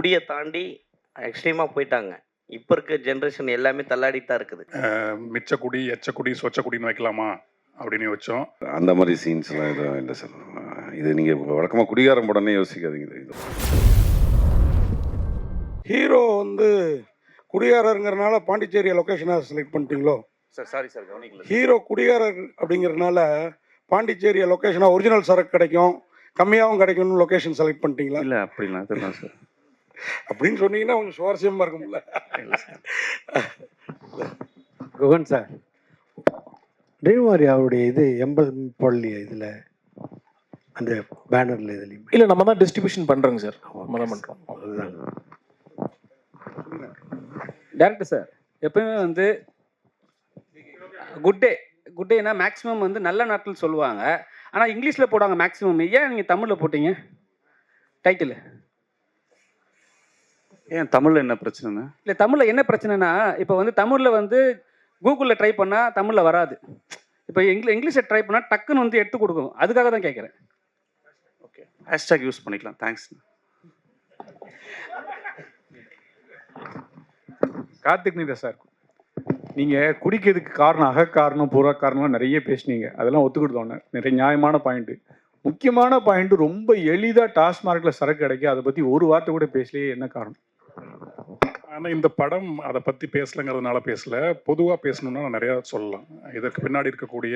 குடியை தாண்டி எக்ஸ்ட்ரீமாக போயிட்டாங்க. இப்போ இருக்க ஜென்ரேஷன் எல்லாமே தள்ளாடிட்டு தான் இருக்குது. மிச்சக்குடி எச்சக்குடி சொச்சக்குடின்னு வைக்கலாமா அப்படின்னு வச்சோம். அந்த மாதிரி சீன்ஸ்லாம் எதுவும் இல்லை சார். இது நீங்கள் வழக்கமாக குடிகாரம் படமே யோசிக்காதீங்க. இது ஹீரோ வந்து குடிகாரங்கிறனால பாண்டிச்சேரியை லொக்கேஷனாக செலக்ட் பண்ணிட்டீங்களோ? சார் சாரி சார், கவனிக்கல. ஹீரோ குடிகாரர் அப்படிங்கிறதுனால பாண்டிச்சேரியை லொக்கேஷனாக ஒரிஜினல் சரக்கு கிடைக்கும், கம்மியாகவும் கிடைக்கும்னு லொக்கேஷன் செலக்ட் பண்ணிட்டீங்களா? இல்லை அப்படிலாம் தெரியலாம் சார். அப்படின்னு சொன்னீங்கன்னா கொஞ்சம் சுவாரஸ்யமாக இருக்கும்ல. குகன் சார், அவருடைய இது எம்பல் போடலையே இதில், அந்த பேனரில் இதுலையும்? இல்லை, நம்ம தான் டிஸ்ட்ரிபியூஷன் பண்ணுறோங்க சார். நம்ம தான் பண்ணுறோம். அதுதான். டேரக்டர் சார், எப்பவுமே வந்து குட் டேனா மேக்ஸிமம் வந்து நல்ல நாட்கள் சொல்லுவாங்க. ஆனால் இங்கிலீஷில் போடுவாங்க மேக்ஸிமம். ஏன் நீங்கள் தமிழில் போட்டீங்க டைட்டில்? ஏன் தமிழில் என்ன பிரச்சனைண்ணா? இல்லை, தமிழில் என்ன பிரச்சனைனா, இப்போ வந்து தமிழில் வந்து கூகுளில் ட்ரை பண்ணால் தமிழில் வராது. இப்போ இங்கிலீஷில் ட்ரை பண்ணால் டக்குன்னு வந்து எடுத்து கொடுக்கும். அதுக்காக தான் கேட்குறேன். ஓகே, ஹேஷ்டாக் யூஸ் பண்ணிக்கலாம். தேங்க்ஸ். கார்த்திக் நீதா சார், நீங்கள் குடிக்கிறதுக்கு காரணம் அகக்காரணம் புற காரணம்லாம் நிறைய பேசுனீங்க. அதெல்லாம் ஒத்துக்கிட்டோன்னே நிறைய நியாயமான பாயிண்ட்டு. முக்கியமான பாயிண்ட்டு, ரொம்ப எளிதாக டாஸ்மார்க்கில் சரக்கு கிடைக்கும், அதை பற்றி ஒரு வார்த்தை கூட பேசலையே, என்ன காரணம்? ஆனால் இந்த படம் அதை பற்றி பேசலைங்கிறதுனால பேசல. பொதுவாக பேசணுன்னா நான் நிறையா சொல்லலாம். இதற்கு பின்னாடி இருக்கக்கூடிய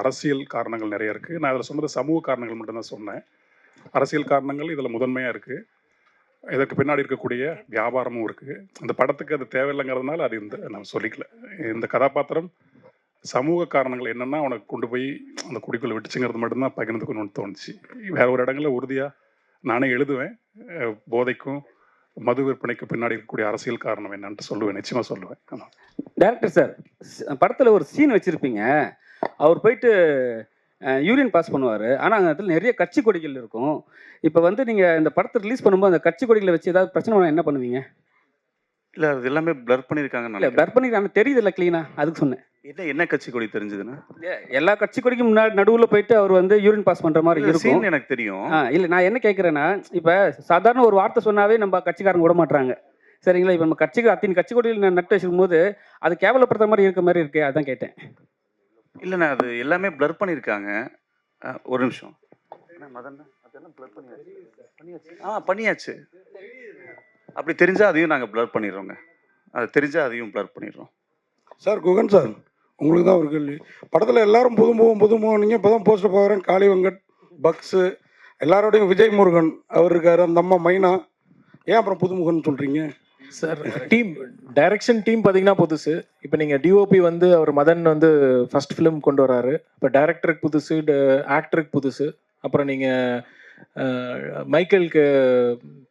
அரசியல் காரணங்கள் நிறைய இருக்குது. நான் அதில் சொன்னது சமூக காரணங்கள் மட்டும்தான் சொன்னேன். அரசியல் காரணங்கள் இதில் முதன்மையாக இருக்குது. இதற்கு பின்னாடி இருக்கக்கூடிய வியாபாரமும் இருக்குது. அந்த படத்துக்கு அது தேவையில்லைங்கிறதுனால அது நான் சொல்லிக்கல. இந்த கதாபாத்திரம் சமூக காரணங்கள் என்னென்னா அவனுக்கு கொண்டு போய் அந்த குடிக்குள்ள விட்டுச்சுங்கிறது மட்டும்தான் பகிர்ந்துக்கணும்னு தோணுச்சு. வேற ஒரு இடங்களில் உறுதியாக நானே எழுதுவேன். போதைக்கும் மது விற்பனைக்கு பின்னாடி இருக்கக்கூடிய அரசியல் காரணம் என்னன்ட்டு சொல்லுவேன், நிச்சயமாக சொல்லுவேன். டேரக்டர் சார், படத்தில் ஒரு சீன் வச்சுருப்பீங்க. அவர் போயிட்டு யூரின் பாஸ் பண்ணுவார். ஆனால் அந்த இடத்துல நிறைய கட்சி கொடிகள் இருக்கும். இப்போ வந்து நீங்கள் இந்த படத்தை ரிலீஸ் பண்ணும்போது அந்த கட்சி கொடிகளை வச்சு ஏதாவது பிரச்சனை பண்ணால் என்ன பண்ணுவீங்க? இல்லை, அது எல்லாமே பிளர் பண்ணியிருக்காங்க. இல்லை, பிளர் பண்ணிருக்காங்க, தெரியுது இல்லை க்ளீனாக, அதுக்கு சொன்னேன். என்ன கட்சி கொடி தெரிஞ்சதுன்னா? எல்லா கட்சி கொடிக்கும் முன்னாடி நடுவில் போயிட்டு அவர் வந்து யூரின் பாஸ் பண்ணுற மாதிரி இருக்கும். எனக்கு தெரியும். இல்லை, நான் என்ன கேட்குறேன்னா, இப்போ சாதாரண ஒரு வார்த்தை சொன்னாவே நம்ம கட்சிக்காரங்க விட மாட்டாங்க, சரிங்களா? இப்போ நம்ம அத்தனை கட்சி கொடியில் நட்டு வச்சிருக்கும் போது அது கேவலப்படுற மாதிரி இருக்க மாதிரி இருக்கு, அதான் கேட்டேன். இல்லைண்ணா, அது எல்லாமே பிளர் பண்ணியிருக்காங்க. ஒரு நிமிஷம். பண்ணியாச்சு. அப்படி தெரிஞ்சால் அதையும் நாங்கள் பிளர் பண்ணிடுறோங்க. அது தெரிஞ்சால் அதையும் பிளர் பண்ணிடுறோம். சார் குகன் சார், உங்களுக்கு தான் ஒரு கேள்வி. படத்தில் எல்லாரும் புதுமுகம் நீங்கள் இப்போ தான் போஸ்டர் பார்க்குறேன். காளி வெங்கட், பக்ஸு, எல்லாரோடையும் விஜய் முருகன் அவர் இருக்கார், அந்த அம்மா மைனா. ஏன் அப்புறம் புதுமுகன்னு சொல்கிறீங்க சார்? டீம் டைரக்ஷன் டீம் பார்த்தீங்கன்னா புதுசு. இப்போ நீங்கள் டிஓபி வந்து அவர் மதன் வந்து ஃபர்ஸ்ட் ஃபிலிம் கொண்டு வராரு. இப்போ டைரக்டருக்கு புதுசு, ஆக்டருக்கு புதுசு. அப்புறம் நீங்கள் மைக்கேலுக்கு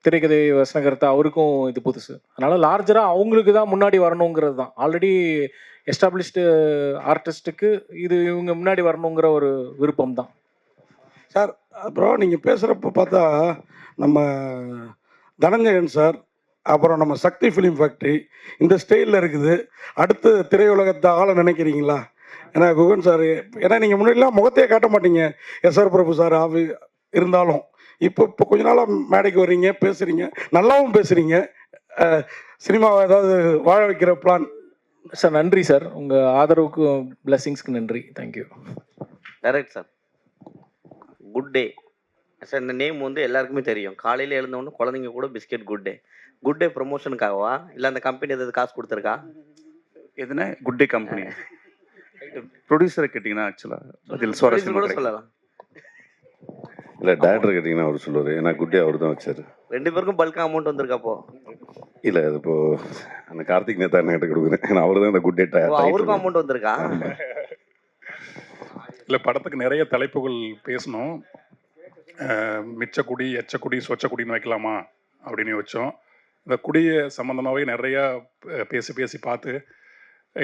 திரைக்கதை வசனகர்த்தா, அவருக்கும் இது புதுசு. அதனால் லார்ஜராக அவங்களுக்கு தான் முன்னாடி வரணுங்கிறது தான். ஆல்ரெடி எஸ்டாப்ளிஷ்டு ஆர்டிஸ்ட்டுக்கு இது இவங்க முன்னாடி வரணுங்கிற ஒரு விருப்பம் தான் சார். அப்புறம் நீங்கள் பேசுகிறப்ப பார்த்தா நம்ம தனஞ்சயன் சார், அப்புறம் நம்ம சக்தி ஃபிலிம் ஃபேக்ட்ரி இந்த ஸ்டைலில் இருக்குது. அடுத்து திரையுலகத்தை ஆள நினைக்கிறீங்களா? ஏன்னா குகன் சார், ஏன்னா நீங்கள் முன்னாடிலாம் முகத்தையே காட்ட மாட்டீங்க. எஸ்ஆர் பிரபு சார் இருந்தாலும் இப்போ கொஞ்ச நாளாக மேடைக்கு வர்றீங்க, பேசுகிறீங்க, நல்லாவும் பேசுகிறீங்க. சினிமாவை ஏதாவது வாழ வைக்கிற பிளான்? சார் நன்றி சார், உங்கள் ஆதரவுக்கு பிளெஸிங்ஸ்க்கு நன்றி. Thank you. Direct sir, good day sir, இந்த நேம் வந்து எல்லாருக்குமே தெரியும். காலையில் எழுந்தவொன்னு குழந்தைங்க கூட பிஸ்கெட் குட் டே ப்ரொமோஷனுக்காகவா, இல்லை அந்த கம்பெனி ஏதாவது காசு கொடுத்துருக்கா? எதுனா குட் டே கம்பெனி ப்ரொடியூசரை கேட்டிங்கன்னா ஆக்சுவலாக பதில் சுவாரஸ்யம் கூட சொல்லலாம். இல்லை, டேரக்டர் கேட்டிங்கன்னா அவர் சொல்லுவார். ஏன்னா குட் டே அவர் தான் வச்சார். 2 பேருக்கும் பல்க் அமௌண்ட் வந்திருக்காப்போ? இல்லை, அது இப்போ அந்த கார்த்திக் நேதா கிட்ட கொடுக்குறேன். ஏன்னா அவர் தான் அந்த குட் டே அவருக்கும் அமௌண்ட் வந்திருக்கா? இல்லை, படத்துக்கு நிறைய தலைப்புகள் பேசணும். மிச்சக்குடி எச்சக்குடி சொச்சக்குடின்னு வைக்கலாமா அப்படின்னு வச்சோம். இந்த குடியை சம்மந்தமாகவே நிறையா பேசி பார்த்து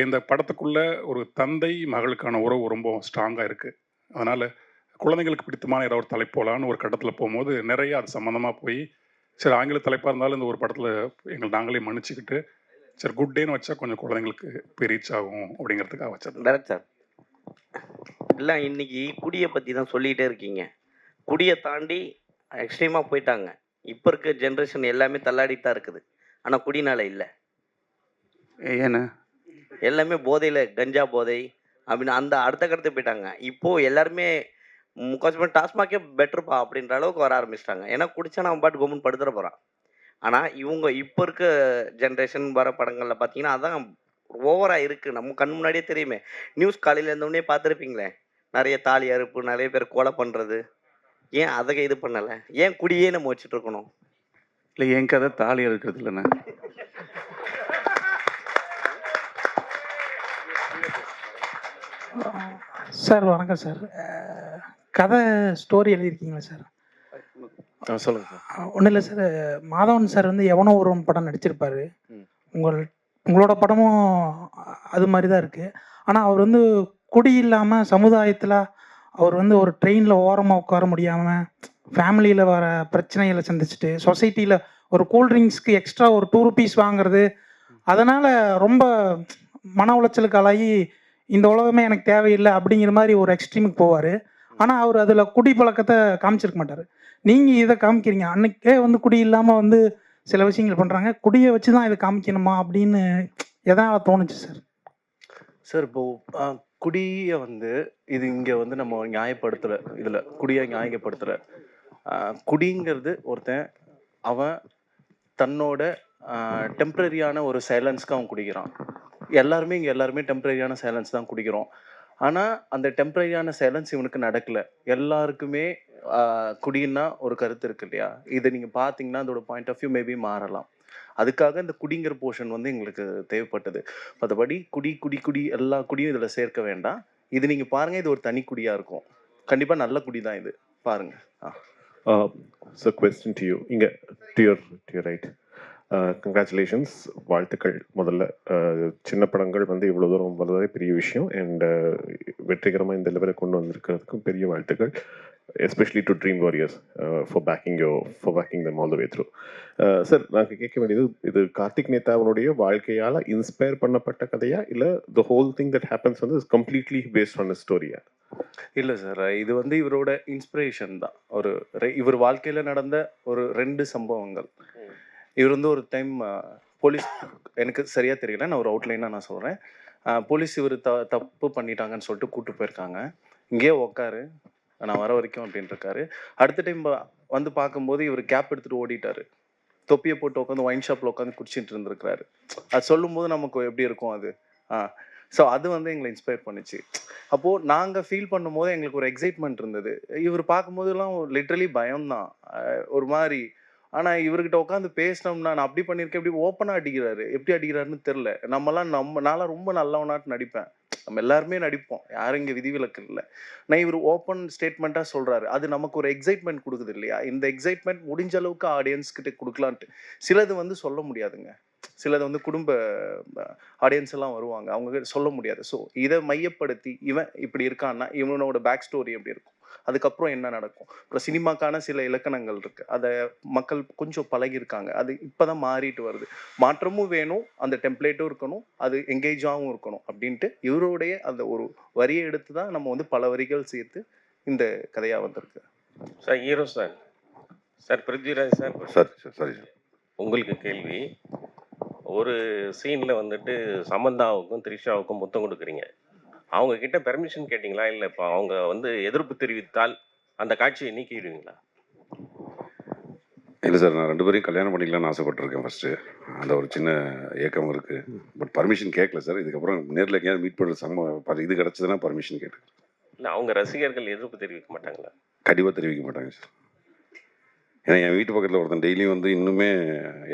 இந்த படத்துக்குள்ளே ஒரு தந்தை மகளுக்கான உறவு ரொம்ப ஸ்ட்ராங்காக இருக்குது. அதனால் குழந்தைங்களுக்கு பிடித்தமான ஏதாவது ஒரு தலைப்போலான்னு ஒரு கட்டத்தில் போகும்போது நிறைய அது சம்மந்தமாக போய், சரி ஆங்கில தலைப்பாக இருந்தாலும் இந்த ஒரு படத்தில் நாங்களே மன்னிச்சுக்கிட்டு, சரி குட் டேன்னு வச்சா கொஞ்சம் குழந்தைங்களுக்கு போய் ரீச் ஆகும் அப்படிங்கிறதுக்காக வச்சது. டேரக்ட் சார், எல்லாம் இன்னைக்கு குடியை பற்றி தான் சொல்லிகிட்டே இருக்கீங்க. குடியை தாண்டி எக்ஸ்ட்ரீமாக போயிட்டாங்க. இப்போ இருக்க ஜென்ரேஷன் எல்லாமே தள்ளாடிட்டு தான் இருக்குது. ஆனா குடினால இல்ல. ஏன்னு எல்லாமே போதையில கஞ்சா போதை அப்படின்னு அந்த அடுத்த கட்டத்துக்கு போயிட்டாங்க. இப்போ எல்லாருமே முக்காவாசி பேர் டாஸ்மாகே பெட்டர்ப்பா அப்படின்ற அளவுக்கு வர ஆரம்பிச்சுட்டாங்க. ஏன்னா குடிச்சானா அவன் பாட்டுக்கு கம்முன்னு படுத்துற போறான். ஆனா இவங்க இப்போ இருக்க ஜென்ரேஷன் வர படங்கள்ல பார்த்தீங்கன்னா, அதான் ஓவரா இருக்கு. நம்ம கண் முன்னாடியே தெரியுமே. நியூஸ் காலையில எழுந்தவுடனே பார்த்துருப்பீங்களே. நெறைய தாலி அறுப்பு, நெறைய பேர் கொலை பண்றது. ஏன் அத இது பண்ணல? ஏன் குடியே நம்ம வச்சுட்டு இருக்கணும்? இல்லை என் கதை தாலி இருக்கிறது இல்லைண்ணே. சார் வணக்கம் சார். கதை ஸ்டோரி எழுதியிருக்கீங்களா சார்? சொல்லுங்க சார். ஒன்றும் இல்லை சார். மாதவன் சார் வந்து எவனோ ஒருவன் படம் நடிச்சிருப்பாரு. ம். உங்களோட படமும் அது மாதிரி தான் இருக்குது. ஆனால் அவர் வந்து குடி இல்லாமல் சமுதாயத்தில் அவர் வந்து ஒரு ட்ரெயினில் ஓரமாக உட்கார முடியாமல் ஃபேமிலியில் வர பிரச்சனைகளை சந்திச்சுட்டு சொசைட்டியில் ஒரு கூல்ட்ரிங்க்ஸ்க்கு எக்ஸ்ட்ரா ஒரு 2 rupees வாங்குறது, அதனால் ரொம்ப மன உளைச்சலுக்கு ஆளாகி இந்த உலகமே எனக்கு தேவையில்லை அப்படிங்கிற மாதிரி ஒரு எக்ஸ்ட்ரீமுக்கு போவார். ஆனால் அவர் அதில் குடி பழக்கத்தை காமிச்சிருக்க மாட்டார். நீங்கள் இதை காமிக்கிறீங்க. அன்னைக்கே வந்து குடி இல்லாமல் வந்து சில விஷயங்கள் பண்ணுறாங்க. குடியை வச்சு தான் இதை காமிக்கணுமா அப்படின்னு எதனால் தோணுச்சு சார்? சார் இப்போ குடியை வந்து இது இங்கே வந்து நம்ம நியாயப்படுத்தலை, இதில் குடியை நியாயப்படுத்தலை. குடிங்கிறது ஒருத்தன் அவன் தன்னோட டெம்ப்ரரியான ஒரு சைலன்ஸ்க்கு அவன் குடிக்கிறான். எல்லாருமே இங்கே எல்லாருமே டெம்ப்ரரியான சைலன்ஸ் தான் குடிக்கிறோம். ஆனால் அந்த டெம்ப்ரரியான சைலன்ஸ் இவனுக்கு நடக்கலை. எல்லாருக்குமே குடின்னா ஒரு கருத்து இருக்கு இல்லையா? இதை நீங்கள் பார்த்தீங்கன்னா அதோட பாயிண்ட் ஆஃப் வியூ மேபி மாறலாம். அதுக்காக இந்த குடிங்கிற போர்ஷன் வந்து எங்களுக்கு தேவைப்பட்டது. மற்றபடி குடி குடி குடி எல்லா குடியும் இதில் சேர்க்க வேண்டாம். இது நீங்கள் பாருங்கள், இது ஒரு தனி குடியாக இருக்கும். கண்டிப்பாக நல்ல குடி தான் இது, பாருங்க. So question to you. இங்க to your right. கங்க்ராச்சுலேஷன்ஸ், வாழ்த்துக்கள். முதல்ல சின்ன படங்கள் வந்து இவ்வளோ தூரம் வளர்றதே பெரிய விஷயம். அண்ட் வெற்றிகரமாக இந்த லெவலில் கொண்டு வந்திருக்கிறதுக்கும் பெரிய வாழ்த்துக்கள். Especially to Dream Warriors for backing them all the way through. சார், நான் கேட்க வேண்டியது, இது கார்த்திக் நேதாவனுடைய வாழ்க்கையால் இன்ஸ்பயர் பண்ணப்பட்ட கதையா, இல்லை the whole thing that happens வந்து is completely based on a ஸ்டோரியா? இல்லை சார், இது வந்து இவரோட இன்ஸ்பிரேஷன் தான். இவர் வாழ்க்கையில் நடந்த ஒரு 2 சம்பவங்கள். இவர் வந்து ஒரு டைம் போலீஸ், எனக்கு சரியாக தெரியல, நான் ஒரு அவுட்லைனாக நான் சொல்கிறேன். போலீஸ் இவர் தப்பு பண்ணிட்டாங்கன்னு சொல்லிட்டு கூப்பிட்டு போயிருக்காங்க. இங்கேயே உக்காரு, நான் வர வரைக்கும் அப்படின்ட்டு இருக்காரு. அடுத்த டைம் வந்து பார்க்கும்போது இவர் கேப் எடுத்துகிட்டு ஓடிட்டாரு. தொப்பியை போட்டு உட்காந்து ஒயின் ஷாப்பில் உட்காந்து குடிச்சிட்டு இருந்திருக்கிறாரு. அது சொல்லும்போது நமக்கு எப்படி இருக்கும் அது? ஸோ அது வந்து எங்களை இன்ஸ்பயர் பண்ணிச்சு. அப்போது நாங்கள் ஃபீல் பண்ணும்போது எங்களுக்கு ஒரு எக்ஸைட்மெண்ட் இருந்தது. இவர் பார்க்கும்போதெல்லாம் லிட்ரலி பயம்தான், ஒரு மாதிரி. ஆனால் இவர்கிட்ட உட்காந்து பேசினோம்னா, நான் அப்படி பண்ணியிருக்கேன், இப்படி ஓப்பனாக அடிக்கிறாரு. எப்படி அடிக்கிறாருன்னு தெரில. நான்லாம் ரொம்ப நல்லவனாட்டு நடிப்பேன். நம்ம எல்லாருமே நடிப்போம், யாரும் இங்கே விதிவிலக்கு இல்லை. நான் இவர் ஓப்பன் ஸ்டேட்மெண்ட்டாக சொல்கிறாரு. அது நமக்கு ஒரு எக்ஸைட்மெண்ட் கொடுக்குது இல்லையா? இந்த எக்ஸைட்மெண்ட் முடிஞ்ச அளவுக்கு ஆடியன்ஸ் கிட்ட கொடுக்கலான்ட்டு. சிலது வந்து சொல்ல முடியாதுங்க. சிலது வந்து குடும்ப ஆடியன்ஸ் எல்லாம் வருவாங்க, அவங்க சொல்ல முடியாது. ஸோ இதை மையப்படுத்தி இவன் இப்படி இருக்கான்னா இவனோட பேக் ஸ்டோரி எப்படி இருக்கும், அதுக்கப்புறம் என்ன நடக்கும். அப்புறம் சினிமாக்கான சில இலக்கணங்கள் இருக்குது, அதை மக்கள் கொஞ்சம் பழகியிருக்காங்க. அது இப்போ தான் மாறிட்டு வருது. மாற்றமும் வேணும், அந்த டெம்ப்ளேட்டும் இருக்கணும், அது எங்கேஜாகவும் இருக்கணும் அப்படின்ட்டு இவருடைய அந்த ஒரு வரியை எடுத்து தான் நம்ம வந்து பல வரிகள் சேர்த்து இந்த கதையாக வந்திருக்கு. Sir, hero sir, Prithviraj sir, சரி சார், உங்களுக்கு கேள்வி. ஒரு சீனில் வந்துட்டு சமந்தாவுக்கும் த்ரிஷாவுக்கும் முத்தம் கொடுக்குறீங்க. அவங்க கிட்ட பெர்மிஷன் கேட்டிங்களா, இல்லை இப்போ அவங்க வந்து எதிர்ப்பு தெரிவித்தால் அந்த காட்சியை நீக்கிடுவீங்களா? இல்லை சார், நான் 2 பேரையும் கல்யாணம் பண்ணிக்கலாம்னு ஆசைப்பட்டிருக்கேன் ஃபஸ்ட்டு. அந்த ஒரு சின்ன ஏக்கம் இருக்குது. பட் பர்மிஷன் கேட்கல சார். இதுக்கப்புறம் நேரில் எங்கேயாவது மீட் பண்ணுற இது கிடச்சதுன்னா பர்மிஷன் கேட்டு. இல்லை, அவங்க ரசிகர்கள் எதிர்ப்பு தெரிவிக்க மாட்டாங்களா? கண்டிப்பாக தெரிவிக்க மாட்டாங்க சார். ஏன்னா என் வீட்டு பக்கத்தில் ஒருத்தன் டெய்லியும் வந்து இன்னுமே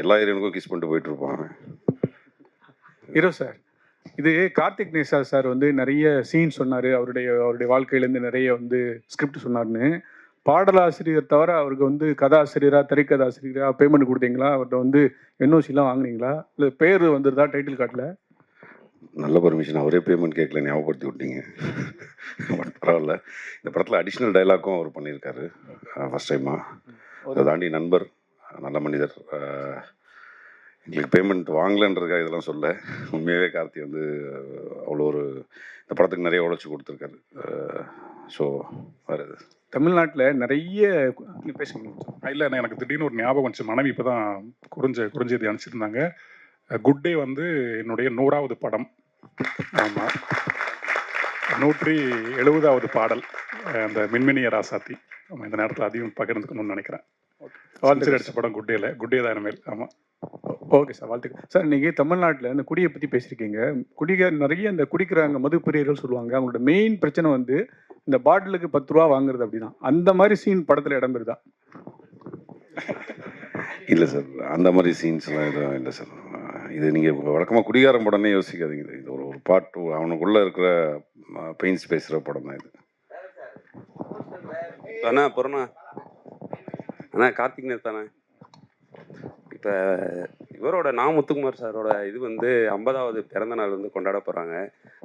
எல்லா ஏரியானுக்கும் கிஸ் பண்ணிட்டு போயிட்டு இருப்பாங்க. ஹீரோ சார், இது கார்த்திக் நேசா சார் வந்து நிறைய சீன் சொன்னார். அவருடைய வாழ்க்கையிலேருந்து நிறைய வந்து ஸ்கிரிப்ட் சொன்னார்னு. பாடலாசிரியர் தவிர அவருக்கு வந்து கதாசிரியராக, திரைக்கதாசிரியராக பேமெண்ட் கொடுத்தீங்களா? அவர்கிட்ட வந்து என்ஓசிலாம் வாங்கினீங்களா? இல்லை பேர் வந்துருதா டைட்டில் கார்டில்? நல்ல பர்மிஷன், அவரே பேமெண்ட் கேட்கல, ஞாபகப்படுத்தி விட்டீங்க. பட் பரவாயில்ல. இந்த படத்தில் அடிஷ்னல் டைலாக்கும் அவர் பண்ணியிருக்காரு ஃபஸ்ட் டைமாக. அதை தாண்டி நண்பர், நல்ல மனிதர். எங்களுக்கு பேமெண்ட் வாங்கலன்றதுக்காக இதெல்லாம் சொல்ல. உண்மையாகவே கார்த்தி வந்து அவ்வளோ ஒரு இந்த படத்துக்கு நிறைய உழைச்சி கொடுத்துருக்காரு. ஸோ வேறு தமிழ்நாட்டில் நிறைய பேசுங்க. இல்லை எனக்கு திடீர்னு ஒரு ஞாபகம் வந்துச்சு. மனைவி இப்போ தான் குறுஞ்செய்தி அனுப்பிச்சிருந்தாங்க. குட் டே வந்து என்னுடைய 100வது படம். ஆமாம், 170வது பாடல் அந்த மின்மினிய ராசாத்தி. ஆமாம், இந்த நேரத்தில் அதையும் பகிர்ந்துக்கணும்னு நினைக்கிறேன். செஞ்சுரி அடிச்ச படம் குட் டேல. குட் டே தான் இனிமேல். ஆமாம், ஓகே சார், வாழ்த்துக்கள் சார். நீங்கள் தமிழ்நாட்டில் இந்த குடியை பற்றி பேசியிருக்கீங்க. நிறைய இந்த குடிக்கிறாங்க, மது பிரியர்கள் சொல்லுவாங்க. அவங்களோட மெயின் பிரச்சனை வந்து இந்த பாட்டிலுக்கு 10 ரூபா வாங்குறது அப்படிதான். அந்த மாதிரி சீன் படத்தில் இடம்பெறுதா? இல்லை சார், அந்த மாதிரி சீன்ஸ்லாம் எதுவும் இல்லை சார். இது நீங்கள் வழக்கமாக குடிகாரம் படம்னே யோசிக்காதீங்க. இது ஒரு ஒரு பாட்டு, அவனுக்குள்ளே இருக்கிற பெயின்ஸ் பேசுகிற படம் தான் இது. அண்ணா பொறுண்ணா அண்ணா கார்த்திக் நேத்தாண்ணா. இப்போ இவரோட முத்துக்குமார் சாரோட இது வந்து 50வது பிறந்த நாள் வந்து கொண்டாட போகிறாங்க.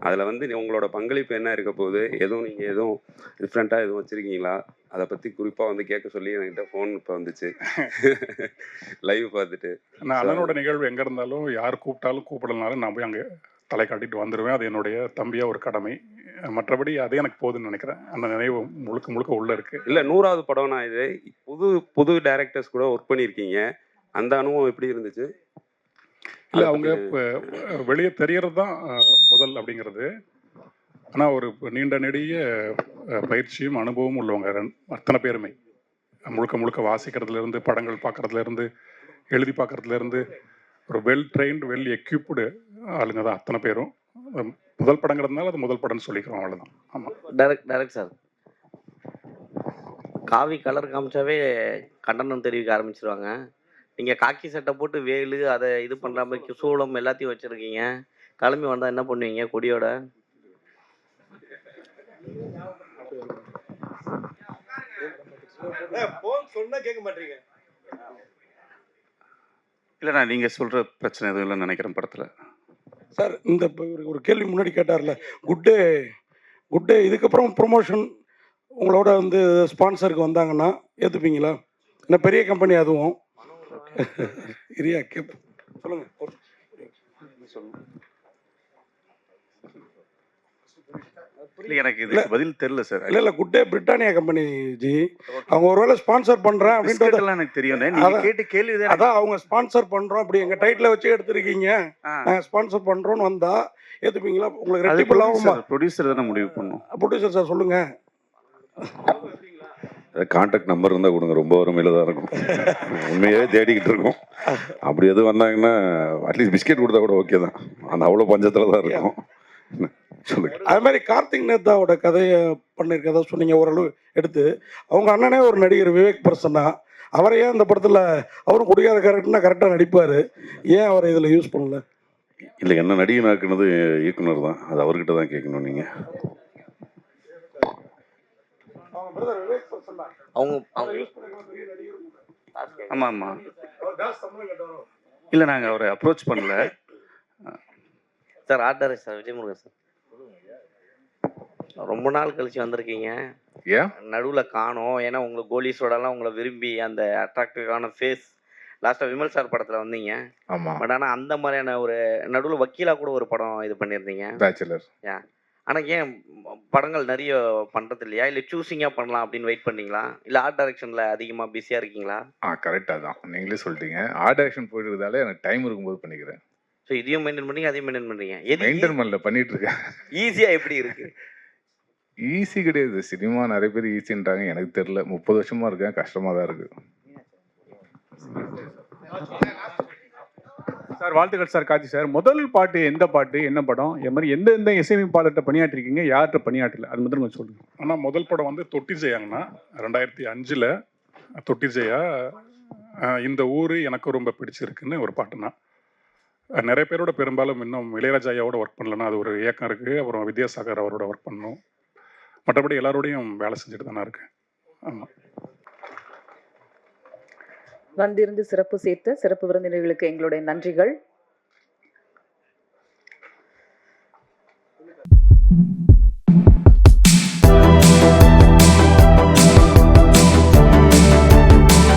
அதில் வந்து உங்களோட பங்களிப்பு என்ன இருக்க போகுது? நீங்கள் எதுவும் டிஃப்ரெண்ட்டாக எதுவும் வச்சுருக்கீங்களா? அதை பற்றி குறிப்பாக வந்து கேட்க சொல்லி என்கிட்ட ஃபோன் இப்போ வந்துச்சு லைவ் பார்த்துட்டு. நான் அண்ணனோட நிகழ்வு எங்கே இருந்தாலும் யார் கூப்பிட்டாலும் கூப்பிடலனாலும் நான் போய் அங்கே தலை காட்டிட்டு வந்துடுவேன். அது என்னுடைய தம்பியாக ஒரு கடமை. மற்றபடி அதே எனக்கு போகுதுன்னு நினைக்கிறேன். அந்த நினைவு முழுக்க முழுக்க உள்ளே இருக்குது. இல்லை 100வது படம்னா இது புது டைரக்டர்ஸ் கூட ஒர்க் பண்ணியிருக்கீங்க. அந்த அனுபவம் எப்படி இருந்துச்சு? இல்லை, அவங்க வெளியே தெரியறது தான் முதல் அப்படிங்கிறது. ஆனால் ஒரு நீண்ட நெடிய பயிற்சியும் அனுபவமும் உள்ளவங்க அத்தனை பேருமே. முழுக்க முழுக்க வாசிக்கிறதுலேருந்து, படங்கள் பார்க்குறதுலேருந்து, எழுதி பார்க்குறதுலேருந்து ஒரு வெல் ட்ரெயின்டு, வெல் எக்யூப்டு ஆளுங்க தான் அத்தனை பேரும். முதல் படங்கிறதுனால அது முதல் படம்னு சொல்லிக்கிறோம், அவ்வளோதான். ஆமாம், டைரக்ட் சார். காவி கலர் காமிச்சாவே கண்டனம் தெரிவிக்க ஆரம்பிச்சிருவாங்க. நீங்கள் காக்கி சட்டை போட்டு வேலு அதை இது பண்ணுற மாதிரி சூளம் எல்லாத்தையும் வச்சுருக்கீங்க. கிளம்பி வந்தால் என்ன பண்ணுவீங்க கொடியோட? கேட்க மாட்டீங்க. இல்லைண்ணா, நீங்கள் சொல்கிற பிரச்சனை எதுவும் இல்லைன்னு நினைக்கிறேன் படத்தில். சார், இந்த ஒரு கேள்வி முன்னாடி கேட்டார்ல, குட் டே இதுக்கப்புறம் ப்ரொமோஷன் உங்களோட வந்து ஸ்பான்சருக்கு வந்தாங்கன்னா ஏற்றுப்பீங்களா? என்ன பெரிய கம்பெனி அதுவும். இரியா கேப் சொல்லுங்க. எனக்கு இதுக்கு பதில் தெரியல சார். இல்லை good day Britannia company G. அவங்க ஒருவேளை ஸ்பான்சர் பண்ணுறேன் அப்படின்றது எனக்கு தெரியும். நீங்கள் கேட்டு கேள்வி அதான், அவங்க ஸ்பான்சர் பண்ணுறோம் அப்படி எங்கள் டைட்டில் வச்சு எடுத்திருக்கீங்க, நாங்கள் ஸ்பான்சர் பண்ணுறோன்னு வந்தா ஏற்றுப்பீங்களா? உங்களுக்கு ரெட்டிபிள் ஆகுமா? ப்ரொடியூசர் தானே முடிவு பண்ணும். ப்ரொடியூசர் சார் சொல்லுங்கள். கான்டாக்ட் நம்பர் இருந்தால் கொடுங்க, ரொம்ப வறுமையில் தான் இருக்கும். உண்மையாகவே தேடிக்கிட்டு இருக்கோம். அப்படி எதுவும் வந்தாங்கன்னா அட்லீஸ்ட் பிஸ்கெட் கொடுத்தா கூட ஓகே தான். அந்த அவ்வளோ பஞ்சத்தில் தான் இருக்கும். சொல்லுங்க. அது மாதிரி கார்த்திக் நேத்தாவோட கதையை பண்ணியிருக்கதா சொன்னீங்க, ஓரளவு எடுத்து. அவங்க அண்ணனே ஒரு நடிகர் விவேக் பிரசன்னா, அவரையே அந்த படத்தில் அவரும் குடிகார கேரக்டர்னா கரெக்டாக நடிப்பார், ஏன் அவரை இதில் யூஸ் பண்ணல? இல்லை, என்ன நடிகன் ஆக்குனது இயக்குனர் தான், அது அவர்கிட்ட தான் கேட்கணும் நீங்கள். ஆமாம். இல்லை, நாங்கள் அவரை அப்ரோச் பண்ணல sir. Art director sir Vijayamurugan sir. ரொம்ப நாள் கழிச்சு வந்திருக்கீங்க. ஏன் நடுவில் காணோம்? ஏன்னா உங்களை கோலிஸோடலாம் உங்களை விரும்பி அந்த அட்ராக்டிவான ஃபேஸ் லாஸ்ட்டாக விமல் சார் படத்தில் வந்தீங்க. ஆமாம், பட் ஆனால் அந்த மாதிரியான ஒரு நடுவில் வக்கீலாக கூட ஒரு படம் இது பண்ணியிருந்தீங்க. பேச்சுலர். ஏன் ஆனால் ஏன் படங்கள் நிறைய பண்ணுறது இல்லையா? இல்லை சூஸிங்காக பண்ணலாம் அப்படின்னு வெயிட் பண்ணீங்களா? இல்லை ஆர்ட் டைரக்ஷனில் அதிகமாக பிஸியாக இருக்கீங்களா? கரெக்டாக தான் நீங்களே சொல்லிட்டீங்க. ஆர்ட் டைரக்ஷன் போயிட்டு இருந்தாலே எனக்கு டைம் இருக்கும்போது பண்ணிக்கிறேன். ஸோ இதையும் மெயின்டைன் பண்ணீங்க, அதையும் மெயின்டைன் பண்ணுறீங்க. மெயின்டைன் பண்ணல, பண்ணிட்டு இருக்கேன். ஈஸியாக எப்படி இருக்கு? ஈஸி கிடையாது. சினிமா நிறைய பேர் ஈஸின்றாங்க, எனக்கு தெரியல. 30 வருஷமா இருக்கேன், கஷ்டமாக தான் இருக்கு. சார், வாழ்த்துக்கள் சார். கார்த்தி சார், முதல் பாட்டு எந்த பாட்டு, என்ன படம், இது மாதிரி எந்த இசையமைப்பாளர்கிட்ட பணியாற்றிருக்கீங்க, யார்கிட்ட பணியாற்றல, அது மட்டும் கொஞ்சம் சொல்லுங்க. ஆனால் முதல் படம் வந்து தொட்டி ஜெயாங்கண்ணா, 2005 தொட்டி ஜெயா. இந்த ஊர் எனக்கு ரொம்ப பிடிச்சிருக்குன்னு ஒரு பாட்டுண்ணா. நிறைய பேரோட பெரும்பாலும் இன்னும் இளையராஜா ஐயாவோட ஒர்க் பண்ணலன்னா, அது ஒரு இயக்கம் இருக்குது. அப்புறம் வித்யாசாகர் அவரோட ஒர்க் பண்ணணும். மற்றபடி எல்லாரோடையும் வேலை செஞ்சுட்டு தானே இருக்கேன். ஆமாம். வந்திருந்து சிறப்பு சேர்த்த சிறப்பு விருந்தினர்களுக்கு எங்களுடைய நன்றிகள்.